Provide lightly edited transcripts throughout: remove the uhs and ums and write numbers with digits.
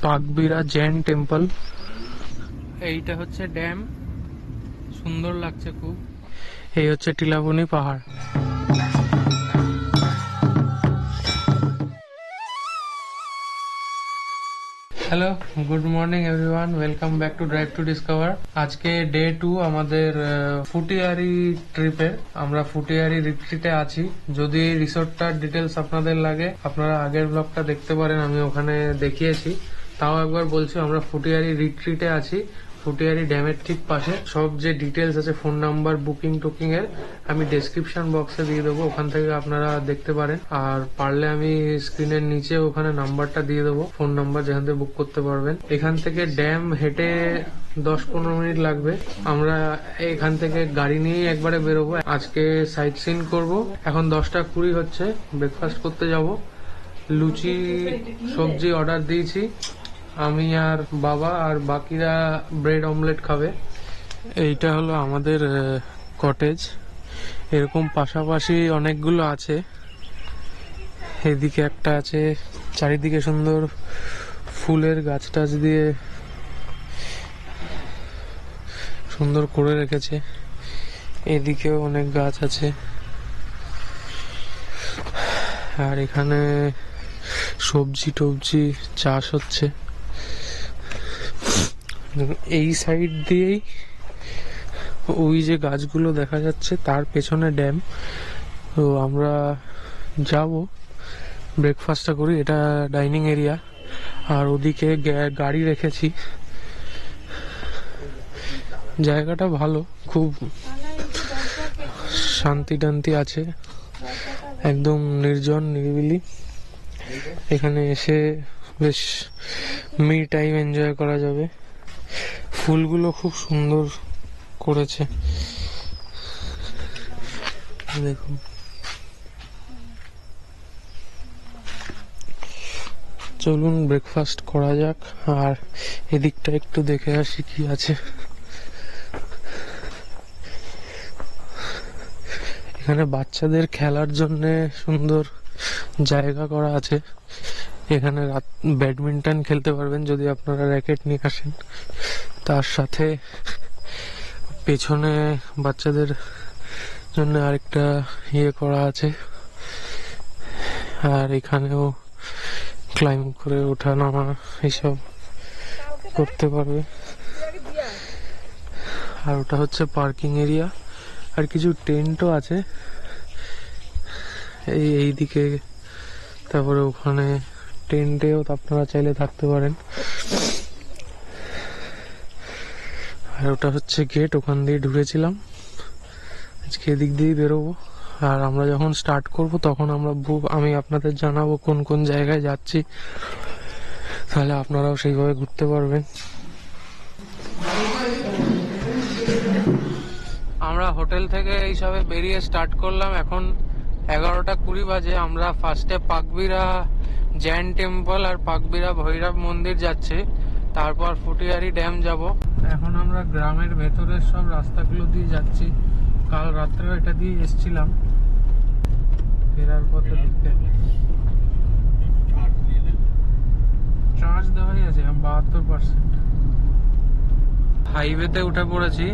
পাকবিরা Jain temple. এইটা হচ্ছে dam, সুন্দর লাগছে খুব। এই হচ্ছে টিলাবনি পাহাড়। Hello, good morning everyone, welcome back to drive to discover. আজকে ডে 2 আমাদের ফুটিয়ারি ট্রিপের। আমরা ফুটিয়ারি রিট্রিটে আছি। যদি এই রিসোর্টটার ডিটেলস আপনাদের লাগে, আপনারা আগের ব্লগটা দেখতে পারেন, আমি ওখানে দেখিয়েছি। তাও একবার বলছি, আমরা ফুটিয়ারি রিট্রিটে আছি, ফুটিয়ারি ড্যামের ঠিক পাশে। সব যে ডিটেলস আছে, ফোন নাম্বার, বুকিং টুকিং এর, আমি ডেসক্রিপশন বক্সে দিয়ে দেবো, ওখান থেকে আপনারা দেখতে পারেন। আর পারলে আমি স্ক্রিনের নিচে ওখানে নাম্বারটা দিয়ে দেবো, ফোন নাম্বার, যেখান থেকে বুক করতে পারবেন। এখান থেকে ড্যাম হেঁটে 10-15 মিনিট লাগবে। আমরা এখান থেকে গাড়ি নিয়েই একবারে বেরোবো। আজকে সাইট সিন করবো। এখন 10টা 20 হচ্ছে, ব্রেকফাস্ট করতে যাব। লুচি সবজি অর্ডার দিয়েছি, আমি আর বাবা, আর বাকিরা ব্রেড অমলেট খাবে। এইটা হলো আমাদের কটেজ। এরকম পাশাপাশি অনেকগুলো আছে। এদিকে একটা আছে, চারিদিকে সুন্দর ফুলের গাছ টাছ দিয়ে সুন্দর করে রেখেছে। এদিকেও অনেক গাছ আছে। আর এখানে সবজি টবজি চাষ হচ্ছে। এই সাইড দিয়েই ওই যে গাছগুলো দেখা যাচ্ছে, তার পেছনে ড্যাম। তো আমরা যাব, ব্রেকফাস্টটা করি। এটা ডাইনিং এরিয়া, আর ওদিকে গাড়ি রেখেছি। জায়গাটা ভালো, খুব শান্তি টান্তি আছে, একদম নির্জন নিরিবিলি। এখানে এসে বেশ মি টাইম এনজয় করা যাবে। ফুলগুলো খুব সুন্দর করেছে, দেখুন। চলুন ব্রেকফাস্ট করা যাক, আর এদিকটা একটু দেখে আসি কি আছে। এখানে বাচ্চাদের খেলার জন্য সুন্দর জায়গা করা আছে। এখানে ব্যাডমিন্টন খেলতে পারবেন যদি আপনারা র্যাকেট নিয়ে আসেন। তার সাথে পেছনে বাচ্চাদের জন্য আরেকটা করা আছে। আর এখানেও ক্লাইম করে ওঠা নামা এইসব করতে পারবে। আর ওটা হচ্ছে পার্কিং এরিয়া, আর কিছু টেন্টও আছে এই দিকে। তারপরে ওখানে টেন্টেও আপনারা চাইলে থাকতে পারেন। আর ওটা হচ্ছে গেট, ওখান দিয়ে ঢুকেছিলাম। আজকে এদিক দিয়েই বেরোবো। আর আমরা যখন স্টার্ট করব তখন আমি আপনাদের জানাবো কোন কোন জায়গায় যাচ্ছি, তাহলে আপনারাও সেইভাবে ঘুরতে পারবেন। আমরা হোটেল থেকে এইসবে বেরিয়ে স্টার্ট করলাম। এখন 11টা 20 বাজে। আমরা ফার্স্টে পাকবিরা জৈন টেম্পল আর পাকবিরা ভৈরব মন্দির যাচ্ছি, তারপর ফুটিয়ারি ড্যাম যাব। এখন আমরা গ্রামের ভেতরের সব রাস্তাগুলো দিয়ে যাচ্ছি। কাল রাত্রেও এটা দিয়ে এসছিলাম। ফেরার পথে দেখতে চার্জ দেওয়াই আছে 72%। হাইওয়েতে উঠে পড়েছি।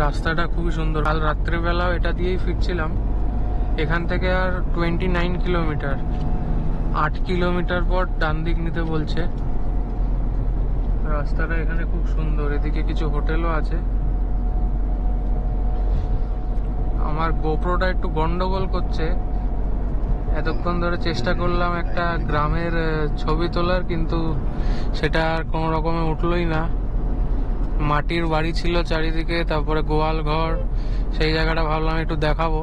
রাস্তাটা খুবই সুন্দর। কাল রাত্রেবেলাও এটা দিয়েই ফিরছিলাম। এখান থেকে আর 29 কিলোমিটার, 8 কিলোমিটার পর ডান দিক নিতে বলছে। রাস্তাটা এখানে খুব সুন্দর। এদিকে কিছু হোটেলও আছে। আমার গোপ্রোটা একটু গন্ডগোল করছে। এতক্ষণ ধরে চেষ্টা করলাম একটা গ্রামের ছবি তোলার, কিন্তু সেটা আর কোনো রকমে উঠলোই না। মাটির বাড়ি ছিল চারিদিকে, তারপরে গোয়াল ঘর। সেই জায়গাটা ভাবলাম একটু দেখাবো।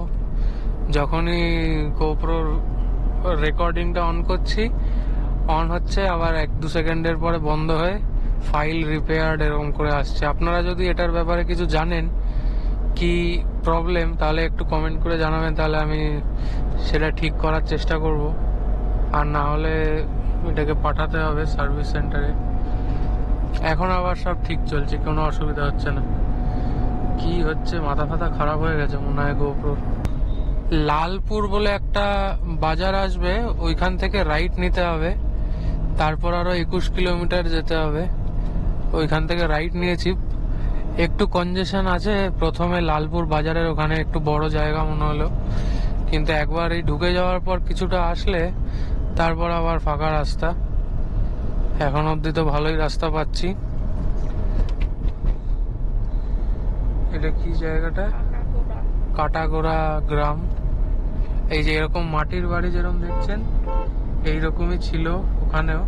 যখনই গোপ্রোর রেকর্ডিংটা অন করছি, অন হচ্ছে, আবার 1-2 সেকেন্ডের পরে বন্ধ হয়ে ফাইল রিপেয়ার্ড এরকম করে আসছে। আপনারা যদি এটার ব্যাপারে কিছু জানেন কি প্রবলেম, তাহলে একটু কমেন্ট করে জানাবেন, তাহলে আমি সেটা ঠিক করার চেষ্টা করব। আর না হলে এটাকে পাঠাতে হবে সার্ভিস সেন্টারে। এখন আবার সব ঠিক চলছে, কোনো অসুবিধা হচ্ছে না। কি হচ্ছে, মাথা ফাথা খারাপ হয়ে গেছে মনে হয় গোপ্রোর। লালপুর বলে একটা বাজার আসবে, ওইখান থেকে রাইট নিতে হবে। তারপর আরো 21 কিলোমিটার যেতে হবে। ওইখান থেকে রাইট নিয়েছি। একটু কনজেশন আছে প্রথমে লালপুর বাজারের ওখানে, একটু বড় জায়গা মনে হলো, কিন্তু একবার এই ঢুকে যাওয়ার পর কিছুটা আসলে তারপর আবার ফাঁকা রাস্তা। এখন অবধি তো ভালোই রাস্তা পাচ্ছি। এটা কি জায়গাটা? কাটাগোড়া গ্রাম। এই যে এরকম মাটির বাড়ি যেরকম দেখছেন এইরকমই ছিল ওখানেও,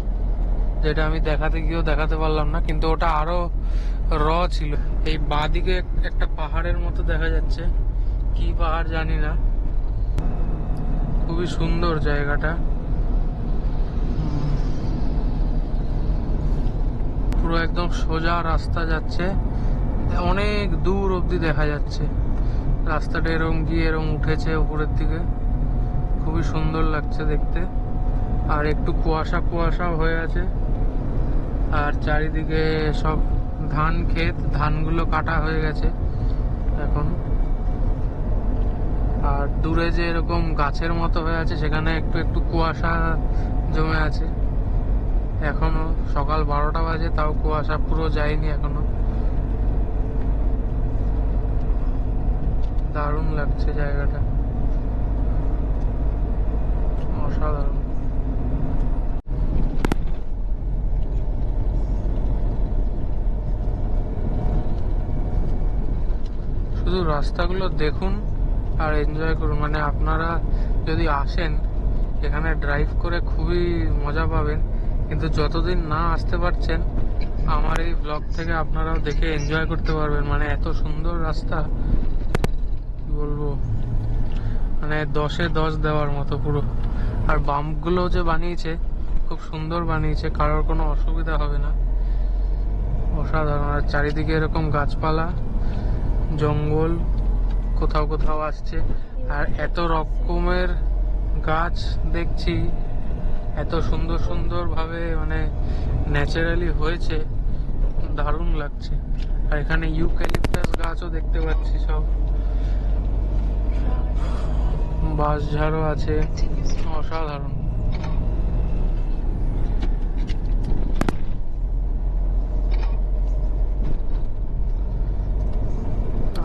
যেটা আমি দেখাতে গিয়েও দেখাতে পারলাম না, কিন্তু ওটা আরো র ছিল। এই বাঁদিকে একটা পাহাড়ের মতো দেখা যাচ্ছে, কি পাহাড় জানি না। খুবই সুন্দর জায়গাটা, পুরো একদম সোজা রাস্তা যাচ্ছে, অনেক দূর অবধি দেখা যাচ্ছে। রাস্তাটা এরম গিয়ে এরম উঠেছে উপরের দিকে, খুবই সুন্দর লাগছে দেখতে। আর একটু কুয়াশা কুয়াশাও হয়ে আছে, আর চারিদিকে সব ধান ক্ষেত, ধানগুলো কাটা হয়ে গেছে এখন। আর দূরে যে এরকম গাছের মতো হয়ে আছে সেখানে একটু একটু কুয়াশা জমে আছে এখনো। সকাল 12টা বাজে, তাও কুয়াশা পুরো যায়নি এখনো। দারুণ লাগছে জায়গাটা, অসাধারণ। শুধু রাস্তাগুলো দেখুন আর এনজয় করুন। মানে আপনারা যদি আসেন এখানে ড্রাইভ করে খুবই মজা পাবেন, কিন্তু যতদিন না আসতে পারছেন আমার এই ব্লগ থেকে আপনারাও দেখে এনজয় করতে পারবেন। মানে এত সুন্দর রাস্তা, কি বলবো, মানে 10-এ 10 দেওয়ার মতো পুরো। আর বাম্পগুলো যে বানিয়েছে খুব সুন্দর বানিয়েছে, কারোর কোনো অসুবিধা হবে না, অসাধারণ। আর চারিদিকে এরকম গাছপালা, জঙ্গল কোথাও কোথাও আসছে, আর এত রকমের গাছ দেখছি, এত সুন্দর সুন্দর ভাবে মানে ন্যাচারালি হয়েছে, দারুণ লাগছে। আর এখানে ইউক্যালিপটাস গাছও দেখতে পাচ্ছি, সব বাঁশঝাড়ও আছে, অসাধারণ।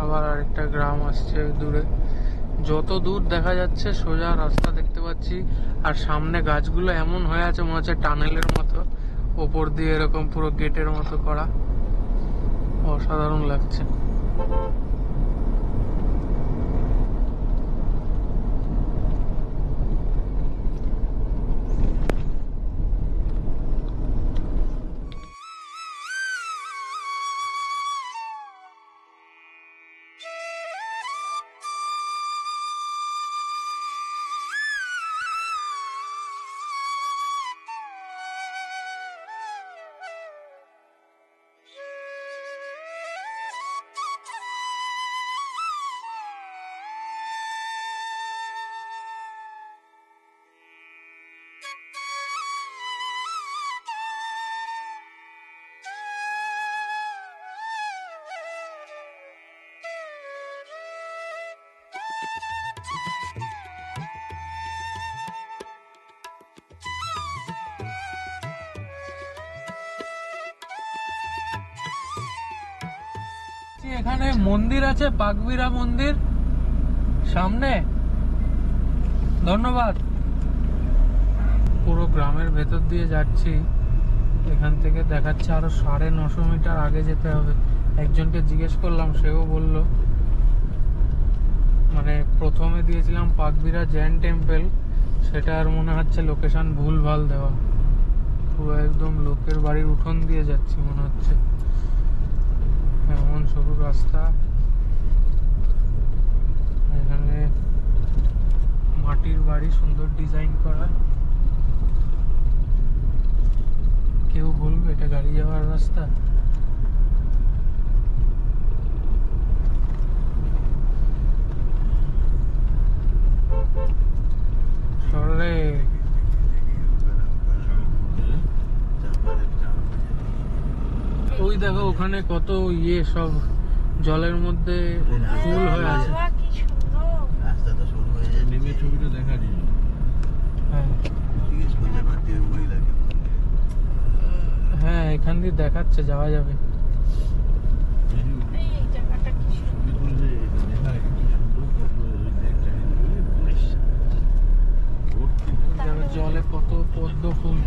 আবার আরেকটা গ্রাম আসছে দূরে, যত দূর দেখা যাচ্ছে সোজা রাস্তা দেখতে পাচ্ছি। আর সামনে গাছগুলো এমন হয়ে আছে মনে হচ্ছে টানেলের মতো, ওপর দিয়ে এরকম পুরো গেটের মতো করা, অসাধারণ লাগছে। এখানে মন্দির আছে, পাকবিরা মন্দির সামনে। ধন্যবাদ। পুরো গ্রামের ভেতর দিয়ে যাচ্ছি, এখান থেকে দেখাচ্ছে আরো 950 মিটার আগে যেতে হবে। একজনকে জিজ্ঞেস করলাম, সেও বলল, মানে প্রথমে দিয়েছিলাম পাকবিরা জৈন টেম্পল, সেটা আর মনে হচ্ছে লোকেশন ভুলভাল দেওয়া। পুরো একদম লোকের বাড়ির উঠোন দিয়ে যাচ্ছি মনে হচ্ছে, এমন সরু রাস্তা। এখানে মাটির বাড়ি, সুন্দর ডিজাইন করা। কেউ বলবে এটা গাড়ি যাওয়ার রাস্তা? সরে ওই দেখো ওখানে কত ইয়ে সব জলের মধ্যে ফুল হয়ে আছে। রাস্তাটা শুরু হয়ে যায়, নেমে ছবিটা দেখা যায়। হ্যাঁ, জিজ্ঞেস করলে মহিলাকে এখান দিয়ে দেখাচ্ছে যাওয়া যাবে। এই জায়গাটা কি সুন্দর। জলে কত পদ্ম ফুল।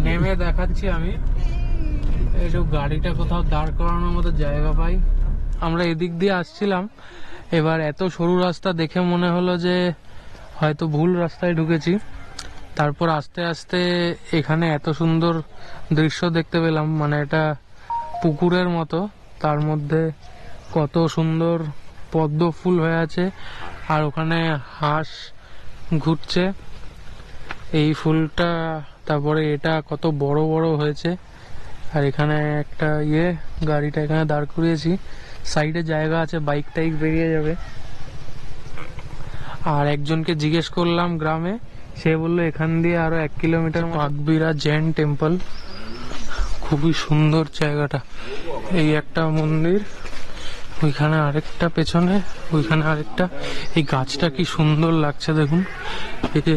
নেমে দেখাচ্ছি আমি, একটু গাড়িটা কোথাও দাঁড় করানোর মতো জায়গা পাই। আমরা এদিক দিয়ে আসছিলাম, এবার এত সরু রাস্তা দেখে মনে হলো যে হয়তো ভুল রাস্তায় ঢুকেছি। তারপর আস্তে আস্তে এখানে এত সুন্দর দৃশ্য দেখতে পেলাম, মানে এটা পুকুরের মতো, তার মধ্যে কত সুন্দর পদ্ম ফুল হয়ে আছে, আর ওখানে হাঁস ঘুরছে এই ফুলটা। তারপরে এটা কত বড় বড় হয়েছে, আর এখানে একটা গাড়িটা এখানে দাঁড় করিয়েছি, সাইডে জায়গা আছে, বাইক টাইক বেরিয়ে যাবে। আর একজনকে জিজ্ঞেস করলাম গ্রামে, সে বললো এখান দিয়ে আরো 1 কিলোমিটার আকবিরা জৈন টেম্পল, খুবই সুন্দর জায়গাটা। এই একটা মন্দির, ওইখানে আরেকটা, পেছনে ওইখানে আরেকটা। এই গাছটা কি সুন্দর লাগছে দেখুন, এই যে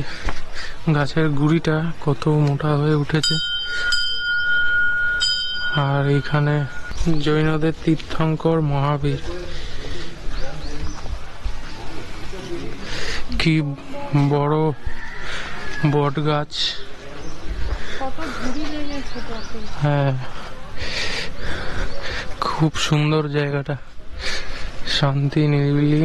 গাছের গুড়িটা কত মোটা হয়ে উঠেছে। আর এইখানে জৈনদের তীর্থঙ্কর মহাবীর, কি বড় বট গাছ। কত ঝুড়ি লেগেছে তাতে। হ্যাঁ, খুব সুন্দর জায়গাটা, শান্তি নিরিবিলি।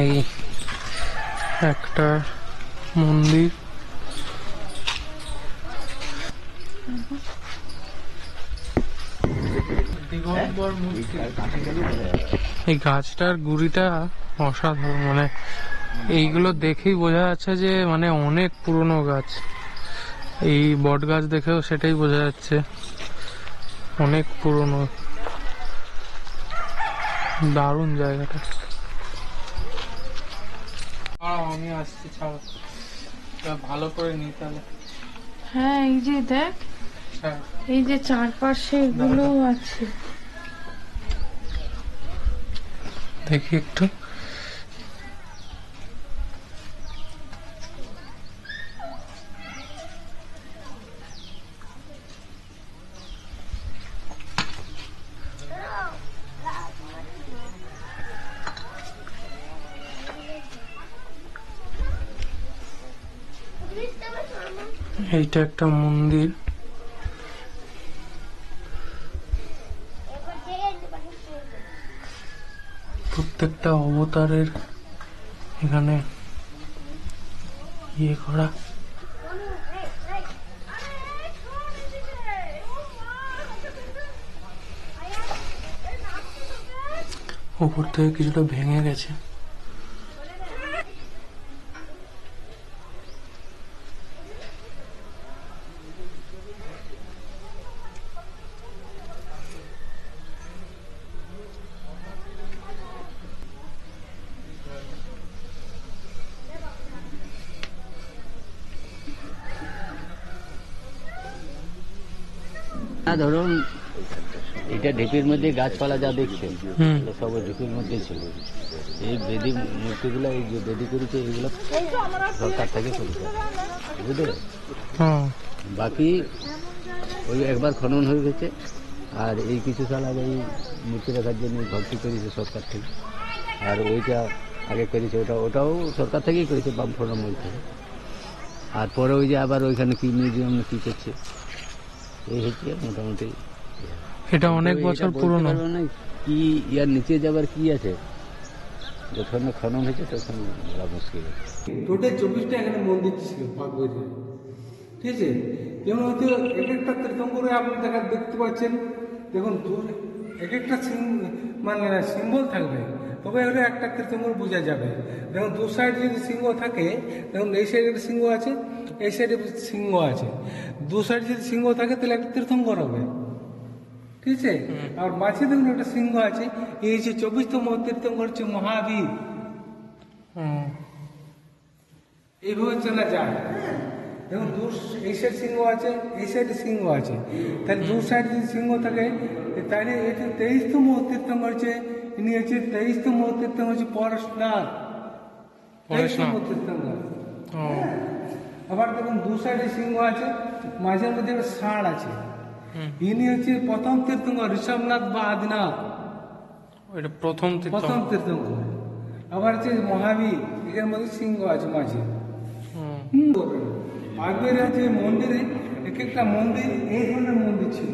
এই একটা মন্দির, দিগম্বর মূর্তি। এই গাছটার গুড়িটা অসাধারণ, মানে এইগুলো দেখেই বোঝা যাচ্ছে যে মানে অনেক পুরনো গাছ। এই বট গাছ দেখেও সেটাই বোঝা যাচ্ছে, অনেক পুরনো। দারুণ জায়গাটা। আমি আসছি, ছাড়ো, ভালো করে নি তাহলে। হ্যাঁ এই যে দেখ, হ্যাঁ, এই যে চারপাশে এগুলো আছে। দেখি একটু। এইটা একটা মন্দির, প্রত্যেকটা অবতারের এখানে করা। উপর থেকে কিছুটা ভেঙে গেছে। ধরুন এটা ঢিপির মধ্যে গাছপালা যা দেখছেন এগুলো সব ঢিপির মধ্যে ছিল। এই বেদি মূর্তিগুলো, এই যে বেদি করেছে এগুলো সরকার থেকে করেছে, বুঝলে। বাকি ওই একবার খনন হয়ে গেছে, আর এই কিছু সাল আগে এই মূর্তি রাখার জন্য ভর্তি করেছে সরকার থেকে। আর ওইটা আগে করেছে, ওটাও সরকার থেকেই করেছে, বামফ্রন্টের মধ্যে। আর পরে ওই যে আবার ওইখানে কি মিউজিয়াম কি করছে, এই হচ্ছে মোটামুটি। এটা অনেক বছর পুরনো। কি ইয়ার নিচে যাবার কি আছে, যখন খনন হয়েছে তখন বলা মুশকিল। টোটাল 24টা এখানে মন্দির ছিল পাকবইতে, ঠিক আছে। যেমন হয়তো এক একটা তীর্থঙ্করে আপনি দেখতে পাচ্ছেন, দেখুন এক একটা মানে সিম্বল থাকবে, তবে ওটা একটা তীর্থঙ্কর বোঝা যাবে। দেখুন দু সাইড যদি সিংহ থাকে, দেখুন এই সাইডে একটা সিংহ আছে, এই সাইডে সিংহ আছে, দু সাইড যদি সিংহ থাকে তাহলে একটা তীর্থঙ্কর হবে, ঠিক আছে। আর মাঝে দেখুন একটা সিংহ আছে, এই যে 24তম তীর্থঙ্কর হচ্ছে মহাবীর। এইভাবে চেনা যায়। দেখুন এই সাইড সিংহ আছে, এই সাইডে সিংহ আছে, তাহলে দু সাইড যদি সিংহ থাকে তাহলে এটা 23তম তীর্থঙ্কর হচ্ছে ইনি হচ্ছে 23তম তীর্থঙ্কর হচ্ছে পরশনাথ। 23তম তীর্থঙ্কর। ও আবার দেখুন দু সাইডে সিংহ আছে, মাঝের মধ্যে একটা ষাঁড় আছে। হুম, ইনি হচ্ছে প্রথম তীর্থঙ্কর ঋষভনাথ বা আদিনাথ, এটা প্রথম তীর্থ। প্রথম তীর্থঙ্কর। আবার হচ্ছে মহাবীর, এর মধ্যে সিংহ আছে মাঝে। আগের যে মন্দিরে এক একটা মন্দির এই ধরনের মন্দির ছিল,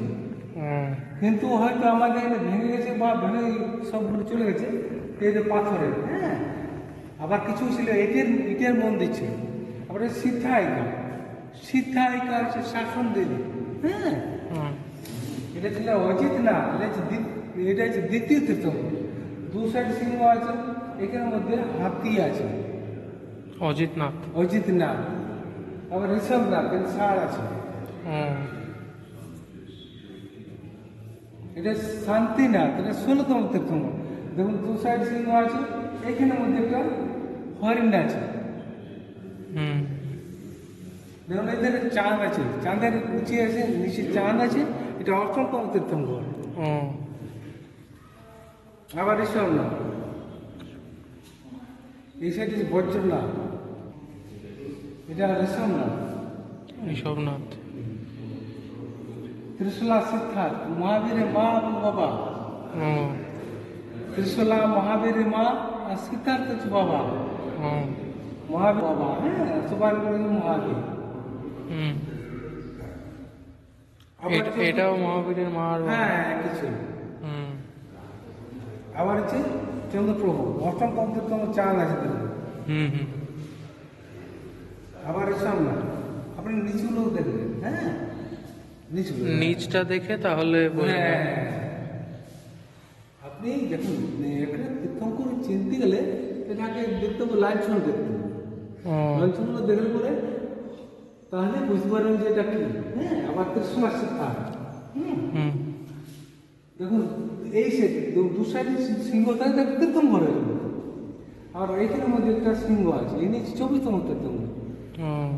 কিন্তু হয়তো আমাদের এখানে ভেঙে গেছে বা ভেঙে সবগুলো চলে গেছে। এই যে পাথরের, হ্যাঁ, আবার কিছু ছিল ইটের মন্দির ছিল। আবার সিদ্ধায়িকা হচ্ছে শাসন দেবী, হ্যাঁ, এটা ছিল অজিত না, এটা হচ্ছে দ্বিতীয় তীর্থঙ্কর। দু সাইড সিংহ আছে, এখানের মধ্যে হাতি আছে, অজিতনাথ। অজিত না। আবার ঋষভনাথ, ষাঁড় আছে। এটা শান্তিনাথ, এটা 16তম তীর্থঙ্কর। দেখুন দু সাইড সিংহ আছে, এখানের মধ্যে একটা হরিণ আছে। হুম, দেখুন এদের চাঁদ আছে, চাঁদের উঁচে আছে, নিচে চাঁদ আছে। এটা 8তম তীর্থঙ্কর। আবার ঋষভনাথ, এই সাইডে বজ্রনাথ, এটা ঋষভনাথ। ঋষভনাথ। ত্রিশূলা সিদ্ধার্থ, মহাবীরের মা এবং বাবা। ত্রিশূলা মহাবীরের মা আর সিদ্ধার্থ হচ্ছে বাবা। মহাবীর বাবা, হ্যাঁ, সবার করে মহাবীর। হুম, আবার হচ্ছে- এটাও মহাবীরের মা আর বাবা। হ্যাঁ, কিছু। হুম, আবার হচ্ছে চন্দ্রপ্রভু, 8তম তীর্থঙ্কর চাঁদ আছে দেখুন। হুম, হুম, আবার ঋষভনাথ, আপনি নিচুগুলো দেখবেন, হ্যাঁ, নিচুগুলো। নিচটা দেখে তাহলে বলে হ্যাঁ, আপনি দেখুন একটা তীর্থঙ্কর চিনতে গেলে এটাকে দেখতে হবে, লাঞ্ছন দেখতে হবে। লাঞ্ছনগুলো দেখলে পরে তাহলে বুঝতে পারবেন যে এটা কি। হ্যাঁ, আবার ত্রিশূলা সিদ্ধার্থ, হুম, দেখুন এই সাইডে দু সাইডে সিংহটা তীর্থঙ্কর হয়ে গেল। আর এইখানের মধ্যে একটা সিংহ আছে, এই নিচে 24তম তীর্থঙ্কর। হ্যাঁ,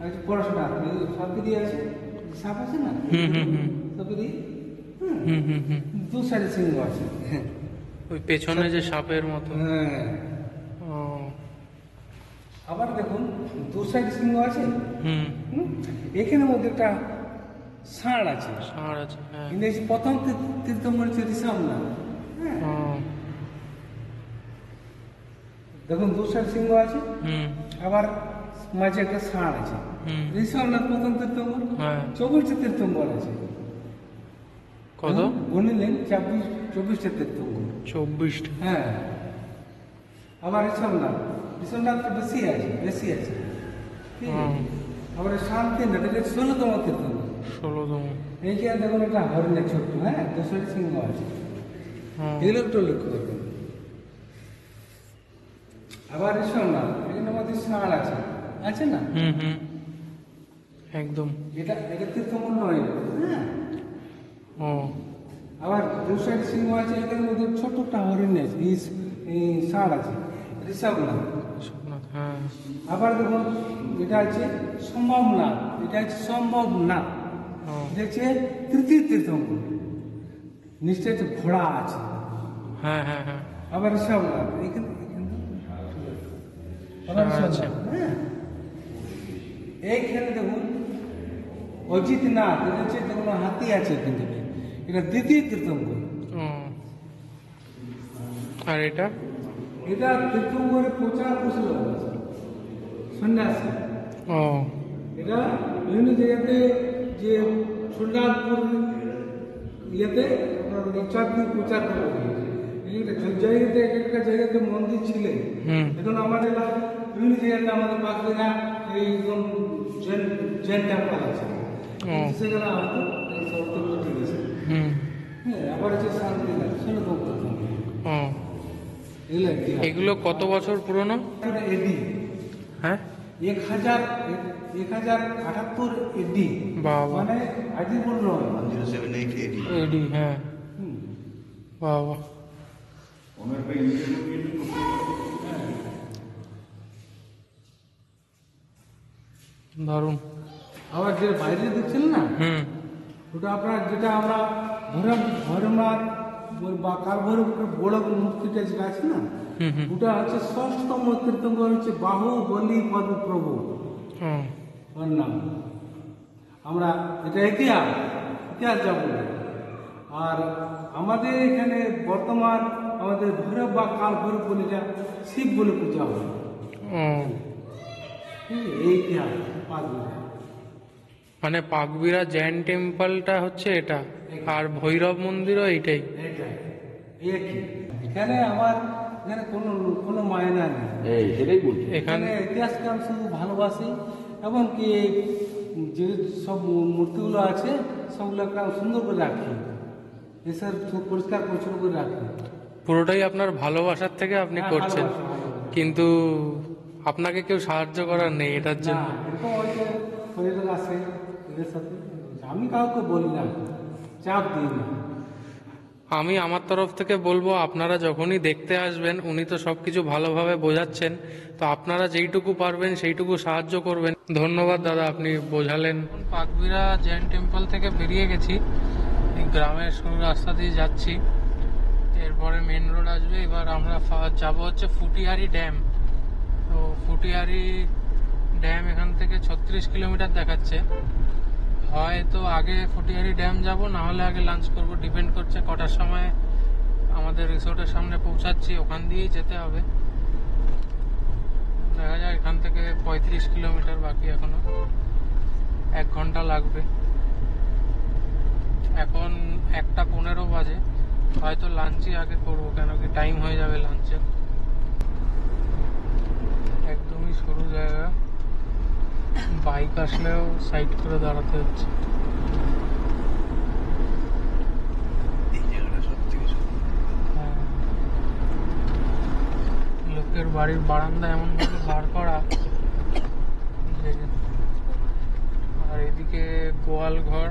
আর পড়াশোনা সাপেরি আছে, সাপ আছে না, সাপেরি। দু সাইডে সিংহ আছে। ওই পেছনে যে সাপের মতো। হ্যাঁ, ও, আবার দেখুন দু সাইডে সিংহ আছে। হুম, এখানের মধ্যে একটা ষাঁড় আছে। ষাঁড় আছে, হ্যাঁ। ইংরেজি প্রথম তীর্থঙ্কর হচ্ছে ঋষভনাথ। ও, দেখুন দু সাইড সিংহ আছে, হুম, আবার মাঝে একটা ষাঁড় আছে। হুম, ঋষভনাথ প্রথম তীর্থঙ্কর। হ্যাঁ। 24টা তীর্থঙ্কর আছে। কত? গণিলেন 24টা তীর্থঙ্কর। 24টা। হ্যাঁ, আবার ঋষভনাথটা বেশি আছে। ঠিক আছে? আবার শান্তিনাথ, এটা 16তম তীর্থঙ্কর। 16তম। এই যে দেখুন একটা হরিণের ছোট্ট, হ্যাঁ, 200 সিংহ আছে। এগুলো একটু লক্ষ্য করবেন। আবার ঋষভনাথ, এখানে মধ্যে ষাঁড় আছে, আছে না? হুম, হুম, একদম। এটা তীর্থঙ্কর নয়, হ্যাঁ। ও, আবার দু সাইড সিংহ আছে, এখানের মধ্যে ছোট্ট একটা হরিণ আছে, এই ষাঁড় আছে, ঋষভনাথ। সোমনাথ, হ্যাঁ। আবার দেখুন এটা আছে সম্ভবনাথ, এটা হচ্ছে সম্ভবনাথ, ও, এটা হচ্ছে তৃতীয় তীর্থঙ্কর। নিশ্চয় হচ্ছে ঘোড়া আছে। হ্যাঁ, হ্যাঁ, হ্যাঁ। আবার ঋষভনাথ, এখানে আবার আচ্ছা। ঋষভনাথ, হ্যাঁ। এইখানে দেখুন অজিতনাথ, এটা হচ্ছে দেখুন হাতি আছে এখান থেকে, এটা দ্বিতীয় তীর্থঙ্কর। ও, আর এটা? এটা তীর্থঙ্করে প্রচার কুশল আছে, সন্ন্যাসী। ও, এটা বিভিন্ন জায়গাতে যে সোমনাথপুর ইয়েতে আপনার চাকরি প্রচার করা হয়েছে। জায়গাতে এক একটা জায়গাতে মন্দির ছিলেন। হুম, এখন আমাদের এলাকায় বিভিন্ন জায়গাতে আমাদের পাখা এই জৈন টেম্পল আছে, সেখানে হয়তো এই সব ঠিক আছে। হুম, হ্যাঁ, আবার হচ্ছে শান্তিনাথ, ষোলতম ও, এগুলো কি এগুলো কত বছর পুরনো? এডি হ্যাঁ, 1078 এডি, বাবা। মানে আজই বলল এডি, হ্যাঁ, বাবা। দারুণ। আবার যে বাইরে দেখছেন না, হুম, ওটা আপনার যেটা আমরা ভৈরবনাথ বা কালভৈরবের বড় মূর্তিটা যেটা আছে না, ওটা হচ্ছে ষষ্ঠতম তীর্থঙ্কর হচ্ছে বাহুবলী পদ্মপ্রভু হুম। ওর নাম। আমরা এটা ইতিহাস যা বলি। আর আমাদের এখানে বর্তমান আমাদের ভৈরব বা কাল ভৈরব বলে যা শিব বলে পূজা হয়। ও, ঠিক আছে? এই ইতিহাস পাঁচবিরা। মানে পাকবিরা জৈন টেম্পলটা হচ্ছে এটা, আর ভৈরব মন্দিরও এইটাই। এইটাই একই। এখানে আমার এখানে কোনো মায়না নেই। এই সেটাই বলছি। এখানে ইতিহাসকে আমি শুধু ভালোবাসি, এবং কি যে সব মূর্তিগুলো আছে সবগুলোকে আমি সুন্দর করে রাখি, এসব পরিষ্কার পরিচ্ছন্ন করে রাখি। পুরোটাই আপনার ভালোবাসার থেকে আপনি হ্যাঁ, করছেন, ভালোবাসি। কিন্তু আপনাকে কেউ সাহায্য করার নেই এটার না, জন্য। এরকম হয়তো পরিবার আছে এদের সাথে, আমি কাউকে বলি না, চাপ দিই না। আমি আমার তরফ থেকে বলবো, আপনারা যখনই দেখতে আসবেন, উনি তো সবকিছু ভালোভাবে বোঝাচ্ছেন, তো আপনারা যেইটুকু পারবেন সেইটুকু সাহায্য করবেন। ধন্যবাদ দাদা, আপনি বোঝালেন। পাকবিরা জৈন টেম্পল থেকে বেরিয়ে গেছি, এই গ্রামের সরু রাস্তা দিয়ে যাচ্ছি, এরপরে মেন রোড আসবে। এবার আমরা যাব হচ্ছে ফুটিহারি ড্যাম। তো ফুটিহারি ড্যাম এখান থেকে 36 কিলোমিটার দেখাচ্ছে। হয়তো আগে ফুটিহারি ড্যাম যাব, না হলে আগে লাঞ্চ করব, ডিপেন্ড করছে কটার সময় আমাদের রিসোর্টের সামনে পৌঁছাচ্ছি, ওখান দিয়েই যেতে হবে। দেখা যায়, এখান থেকে 35 কিলোমিটার বাকি, এখনো 1 ঘন্টা লাগবে। এখন 1:15 বাজে, হয়তো লাঞ্চই আগে করবো, কেন কি টাইম হয়ে যাবে লাঞ্চে। একদমই সরু জায়গা, বাইক আসলেও সাইড করে দাঁড়াতে হচ্ছে। হ্যাঁ। লোকের বাড়ির বারান্দা এমন ভাবে বার করা যে, আর এদিকে গোয়াল ঘর,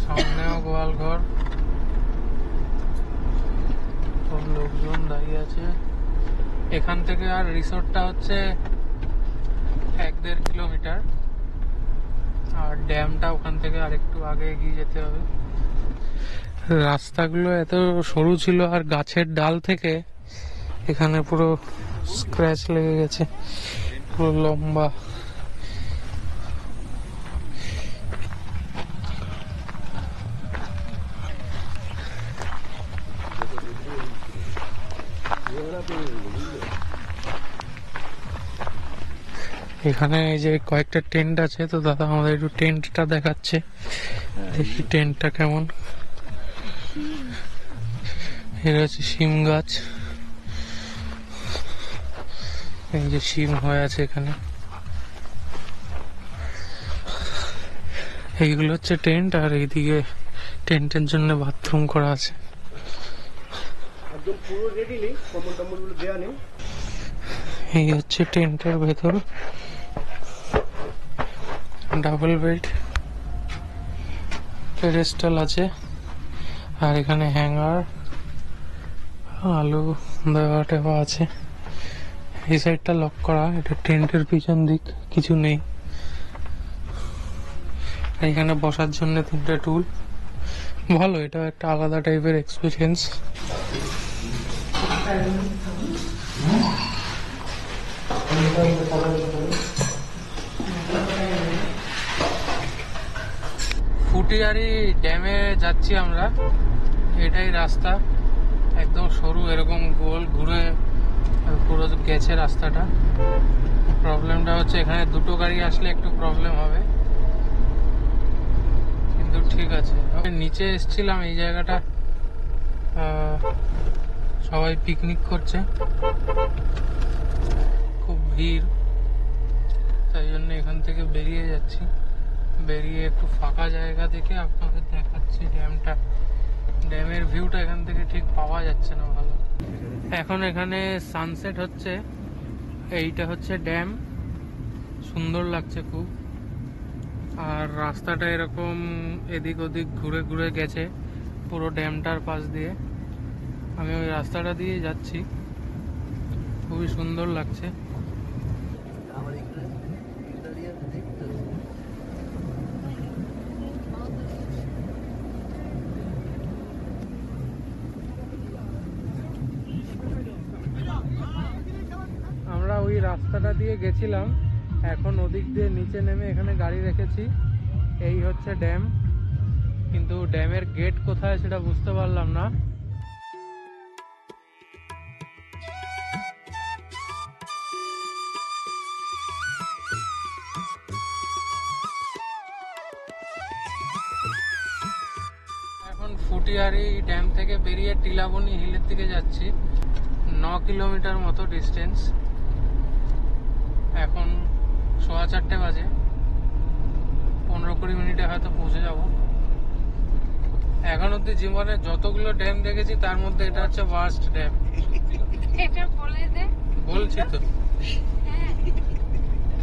সামনেও গোয়াল ঘর, সব লোকজন দাঁড়িয়ে আছে। এখান থেকে আর রিসোর্টটা হচ্ছে 1-1.5 কিলোমিটার, আর ড্যামটা ওখান থেকে আরেকটু আগে এগিয়ে যেতে হবে। রাস্তাগুলো এত সরু ছিল, আর গাছের ডাল থেকে এখানে পুরো স্ক্র্যাচ লেগে গেছে, পুরো লম্বা। এখানে এই যে কয়েকটা টেন্ট আছে, তো দাদা আমাদের একটু টেন্টটা দেখাচ্ছে, দেখি টেন্টটা কেমন। এটা হচ্ছে শিম গাছ, এই যে শিম হয়ে আছে এখানে। এইগুলো হচ্ছে টেন্ট, আর এইদিকে টেন্টের জন্য বাথরুম করা আছে। এই হচ্ছে টেন্টের ভেতর, ডাবল বেড, পেডেস্টাল আছে, আর এখানে হ্যাঙ্গার, আলু দেওয়া টেওয়া আছে। এই সাইডটা লক করা, এটা টেন্টের পিছন দিক, কিছু নেই। এখানে বসার জন্য 3টে টুল, ভালো, এটা একটা আলাদা টাইপের এক্সপিরিয়েন্স। ফুটিহারি ড্যামে যাচ্ছি আমরা, এটাই রাস্তা, একদম সরু, এরকম গোল ঘুরে পুরো গেছে রাস্তাটা। প্রবলেমটা হচ্ছে এখানে দুটো গাড়ি আসলে একটু প্রবলেম হবে, কিন্তু ঠিক আছে। নিচে এসছিলাম, এই জায়গাটা সবাই পিকনিক করছে, খুব ভিড়, তাই জন্য এখান থেকে বেরিয়ে যাচ্ছি। বেরিয়ে একটু ফাঁকা জায়গা দেখে আপনাদের দেখাচ্ছি ড্যামটা। ড্যামের ভিউটা এখান থেকে ঠিক পাওয়া যাচ্ছে না ভালো। এখন এখানে সানসেট হচ্ছে, এইটা হচ্ছে ড্যাম, সুন্দর লাগছে খুব। আর রাস্তাটা এরকম এদিক ওদিক ঘুরে ঘুরে গেছে পুরো ড্যামটার পাশ দিয়ে। আমি ওই রাস্তাটা দিয়ে যাচ্ছি, খুবই সুন্দর লাগছে। রাস্তাটা দিয়ে গেছিলাম, এখন ওদিক দিয়ে নিচে নেমে এখানে গাড়ি রেখেছি। এই হচ্ছে ড্যাম, কিন্তু ড্যামের গেট কোথায় সেটা বুঝতে পারলাম না। এখন ফুটিয়ারি ড্যাম থেকে বেরিয়ে টিলাবনি হিলের দিকে যাচ্ছি। 9 কিলোমিটার মতো ডিস্টেন্স। এখন 4:15 বাজে, 15-20 মিনিটে হয়তো পৌঁছে যাব। এখন অব্দি জীবনে যতগুলো ড্যাম দেখেছি তার মধ্যে এটা হচ্ছে ওয়ার্স্ট ড্যাম। এটা বলে দে। বলছি তো,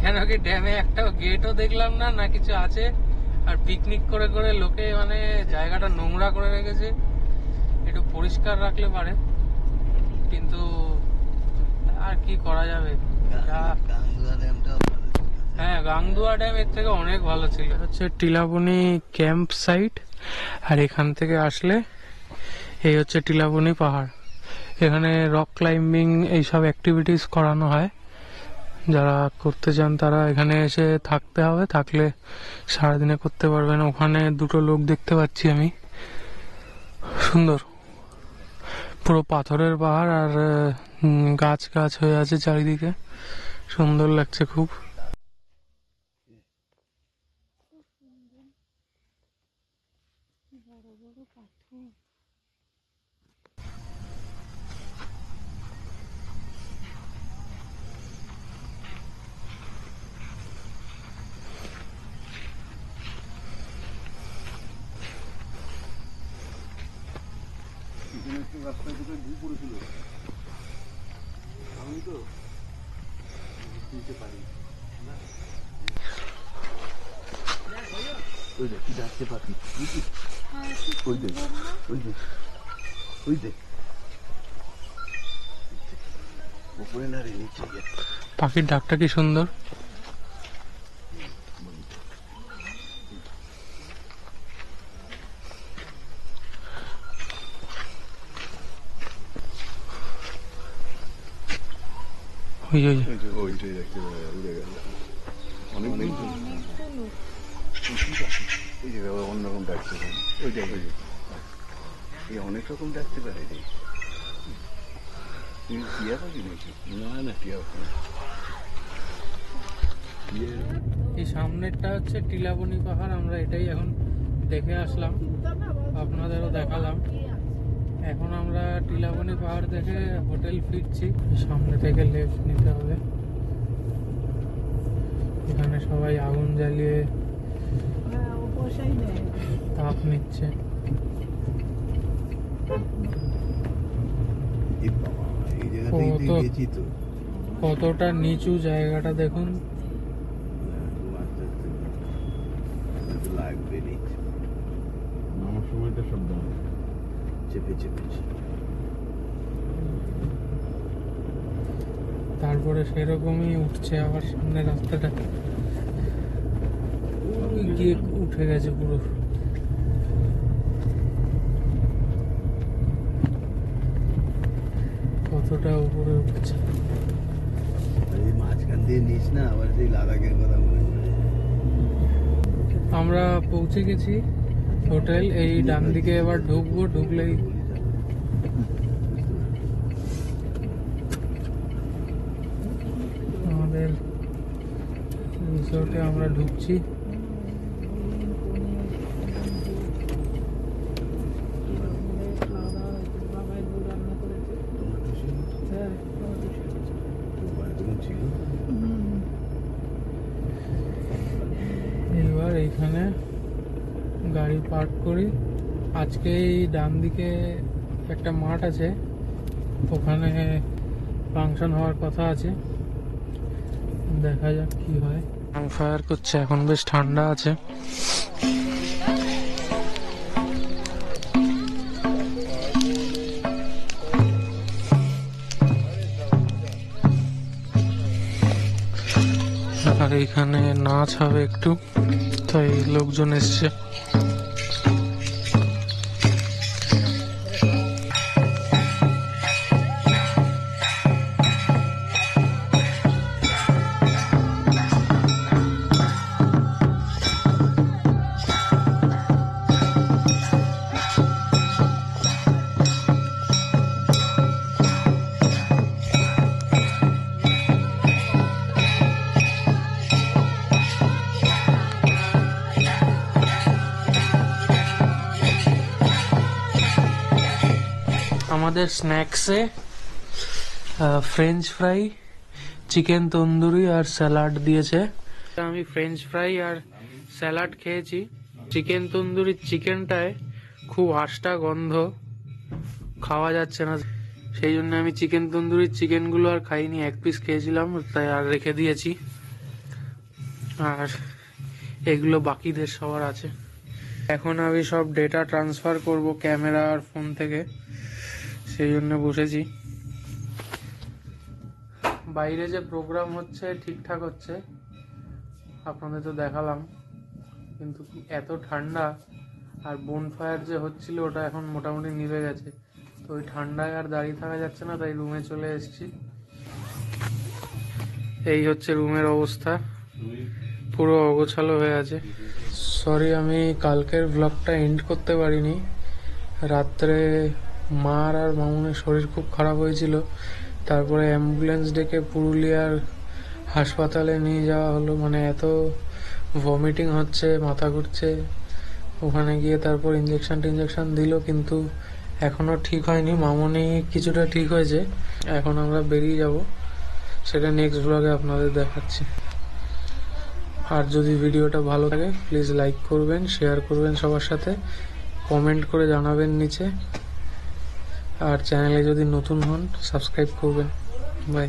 কেন কি ড্যামে একটাও গেটও দেখলাম না, না কিছু আছে। আর পিকনিক করে করে লোকে মানে জায়গাটা নোংরা করে রেখেছে। একটু পরিষ্কার রাখলে পারে, কিন্তু আর কি করা যাবে। হ্যাঁ, গাংদুয়া ড্যাম এর থেকে অনেক ভালো ছিল। হচ্ছে টিলাবনি ক্যাম্প সাইট, আর এখান থেকে আসলে এই হচ্ছে টিলাবনি পাহাড়। এখানে রক ক্লাইম্বিং এইসব অ্যাক্টিভিটিস করানো হয়। যারা করতে চান তারা এখানে এসে থাকতে হবে, থাকলে সারাদিনে করতে পারবেন। ওখানে দুটো লোক দেখতে পাচ্ছি আমি, সুন্দর পুরো পাথরের পাহাড়, আর গাছ গাছ হয়ে আছে চারিদিকে, সুন্দর লাগছে খুব। পাখির ডাকটা কি সুন্দর। অন্যরকম ডাকতে পারে, ওইটা অনেক রকম ডাকতে পারে। টিয়া পাখি নাকি? না না, টিয়া পাখি। এই সামনেরটা হচ্ছে টিলাবনি পাহাড়। আমরা এটাই এখন দেখে আসলাম, আপনাদেরও দেখালাম। এখন আমরা টিলাবনি পাহাড় দেখে হোটেল ফিরছি। সামনে থেকে লেফট নিতে হবে। এখানে সবাই আগুন জ্বালিয়ে তাপ নিচ্ছে। কতটা নিচু জায়গাটা দেখুন। নামার সময়টা সব চেপে চেপে, তারপরে সেরকমই উঠছে আবার সামনে রাস্তাটা গিয়ে উঠে গেছে পুরো। কতটা উপরে উঠছে। মাঝখান দিয়ে নিস না, আবার সেই লাদাখের কথা মনে পড়ে। আমরা পৌঁছে গেছি হোটেল। এই ডান দিকে এবার ঢুকবো, ঢুকলেই আমাদের রিসোর্টে আমরা ঢুকছি। এবার এইখানে গাড়ি পার্ক করি। আজকে এই ডান দিকে একটা মাঠ আছে, ওখানে ফাংশন হওয়ার কথা আছে, দেখা যাক কি হয়। ফায়ার করছে, এখন বেশ ঠান্ডা আছে। আর এইখানে নাচ হবে একটু, তাই লোকজন এসছে। আমাদের স্ন্যাক্সে ফ্রেঞ্চ ফ্রাই, চিকেন তন্দুরি আর স্যালাড দিয়েছে। আমি ফ্রেঞ্চ ফ্রাই আর স্যালাড খেয়েছি। চিকেন তন্দুরির চিকেনটায় খুব আষ্টা গন্ধ, খাওয়া যাচ্ছে না, সেই জন্য আমি চিকেন তন্দুরির চিকেনগুলো আর খাইনি, এক পিস খেয়েছিলাম, তাই আর রেখে দিয়েছি। আর এগুলো বাকিদের সবার আছে। এখন আমি সব ডেটা ট্রান্সফার করব ক্যামেরা আর ফোন থেকে, সেই জন্য বসেছি। বাইরে যে প্রোগ্রাম হচ্ছে ঠিকঠাক হচ্ছে, আপনাদের তো দেখালাম, কিন্তু এত ঠান্ডা, আর বোনফায়ার যে হচ্ছিল ওটা এখন মোটামুটি নিভে গেছে, তো ওই ঠান্ডায় আর দাঁড়িয়ে থাকা যাচ্ছে না, তাই রুমে চলে এসেছি। এই হচ্ছে রুমের অবস্থা, পুরো অগোছালো হয়ে আছে। সরি আমি কালকের ব্লগটা এন্ড করতে পারিনি। রাত্রে মার আর মামুনের শরীর খুব খারাপ হয়েছিল, তারপরে অ্যাম্বুলেন্স ডেকে পুরুলিয়ার হাসপাতালে নিয়ে যাওয়া হলো। মানে এত ভমিটিং হচ্ছে, মাথা ঘুরছে, ওখানে গিয়ে তারপর ইঞ্জেকশন দিল, কিন্তু এখনো ঠিক হয়নি। মামুনি কিছুটা ঠিক হয়েছে, এখন আমরা বেরিয়ে যাব, সেটা নেক্সট ব্লগে আপনাদের দেখাচ্ছি। আর যদি ভিডিওটা ভালো লাগে প্লিজ লাইক করবেন, শেয়ার করবেন সবার সাথে, কমেন্ট করে জানাবেন নিচে, আর চ্যানেলে যদি নতুন হন সাবস্ক্রাইব করবেন। বাই।